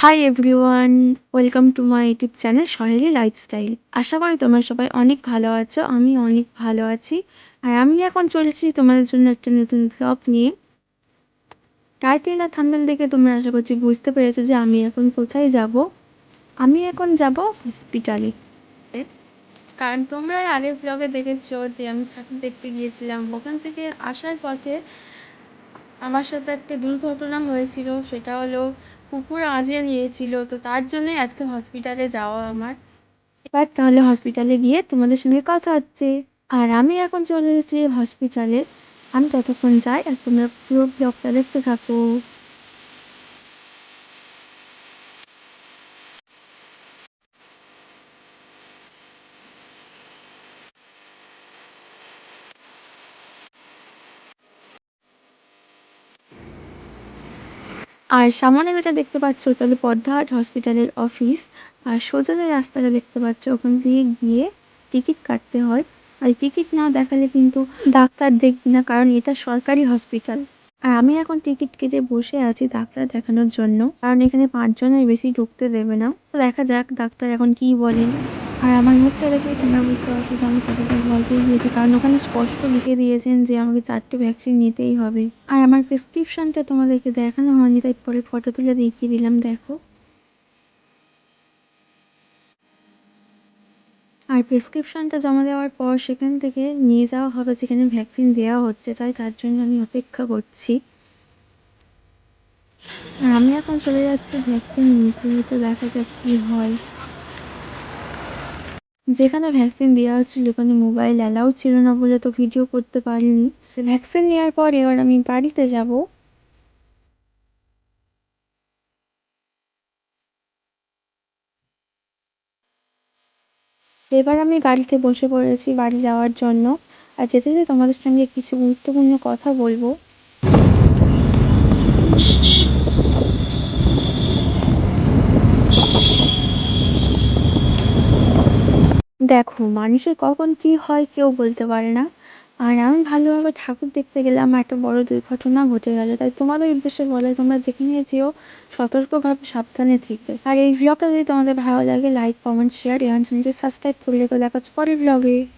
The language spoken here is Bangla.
High everyone, welcome to my YouTube channel Saheli lifestyle. আশা করি তোমরা সবাই অনেক ভালো আছো, আমি অনেক ভালো আছি। আর আমি এখন চলেছি তোমাদের জন্য একটা নতুন ব্লগ নিয়ে। টাইটেল আর থাম্বনেল দেখে তোমরা আশা করছি বুঝতে পেরেছো যে আমি এখন কোথায় যাব। আমি এখন যাব হসপিটালে, কারণ তোমরা আগের ব্লগে দেখেছো যে আমি ঠাকুর দেখতে গিয়েছিলাম। ওখান থেকে আসার পথে আমার সাথে একটা দুর্ঘটনা হয়েছিল, সেটা হলো কুকুর আঁচড়ে নিয়েছিল। তো তার জন্যই আজকে হসপিটালে যাওয়া আমার। এবার তাহলে হসপিটালে গিয়ে তোমাদের সঙ্গে কথা হচ্ছে। আর আমি এখন চলে এসেছি হসপিটালে। আমি ততক্ষণ যাই আর তোমরা পুরো ব্লগটা দেখতে থাকো। আর সামনে যেটা দেখতে পাচ্ছ ওটা হলো পদ্মাহাট হসপিটালের অফিস। আর সোজা যে রাস্তাটা দেখতে পাচ্ছ ওখান দিয়ে গিয়ে টিকিট কাটতে হয়। আর টিকিট না দেখালে কিন্তু ডাক্তার দেখবি না, কারণ এটা সরকারি হসপিটাল। আর আমি এখন টিকিট কেটে বসে আছি ডাক্তার দেখানোর জন্য, কারণ এখানে 5 জনের বেশি ঢুকতে দেবে না। তো দেখা যাক ডাক্তার এখন কি বলেন। আর আমার মুখটা দেখে তোমরা বুঝতে পারছো যে আমি কতটা ভয় পেয়ে গিয়েছি, কারণ ওখানে স্পষ্ট লিখে দিয়েছেন যে আমাকে 4টে ভ্যাকসিন নিতেই হবে। আর আমার প্রেসক্রিপশনটা তোমাদেরকে দেখানো হয়নি, তাই পরে ফটো তুলে দেখিয়ে দিলাম, দেখো। আর প্রেসক্রিপশনটা জমা দেওয়ার পর সেখান থেকে নিয়ে যাওয়া হবে যেখানে ভ্যাকসিন দেওয়া হচ্ছে, তাই তার জন্য আমি অপেক্ষা করছি। আর আমি এখন চলে যাচ্ছি ভ্যাকসিন নিতে, তো দেখা যাক কি হয়। যেখানে ভ্যাকসিন দেওয়া হচ্ছিল ওখানে মোবাইল অ্যালাউ ছিল না বলে তো ভিডিও করতে পারিনি। ভ্যাকসিন নেওয়ার পর এবার আমি বাড়িতে যাব। এবার আমি গাড়িতে বসে পড়েছি বাড়ি যাওয়ার জন্য। আর যেতে যেতে তোমাদের সঙ্গে কিছু গুরুত্বপূর্ণ কথা বলবো। দেখো, মানুষের কখন কি হয় কেউ বলতে পারে না। আর আমি ভালোভাবে ঠাকুর দেখতে গেলাম, একটা বড় দুর্ঘটনা ঘটে গেল। তাই তোমাদের উদ্দেশ্যে বলে তোমরা যেখানে যেও সতর্কভাবে সাবধানে থাকবে। আর এই ব্লগটা যদি তোমাদের ভালো লাগে লাইক কমেন্ট শেয়ার এবং চ্যানেলটি সাবস্ক্রাইব করে রেখো। দেখা হচ্ছে পরের ব্লগে।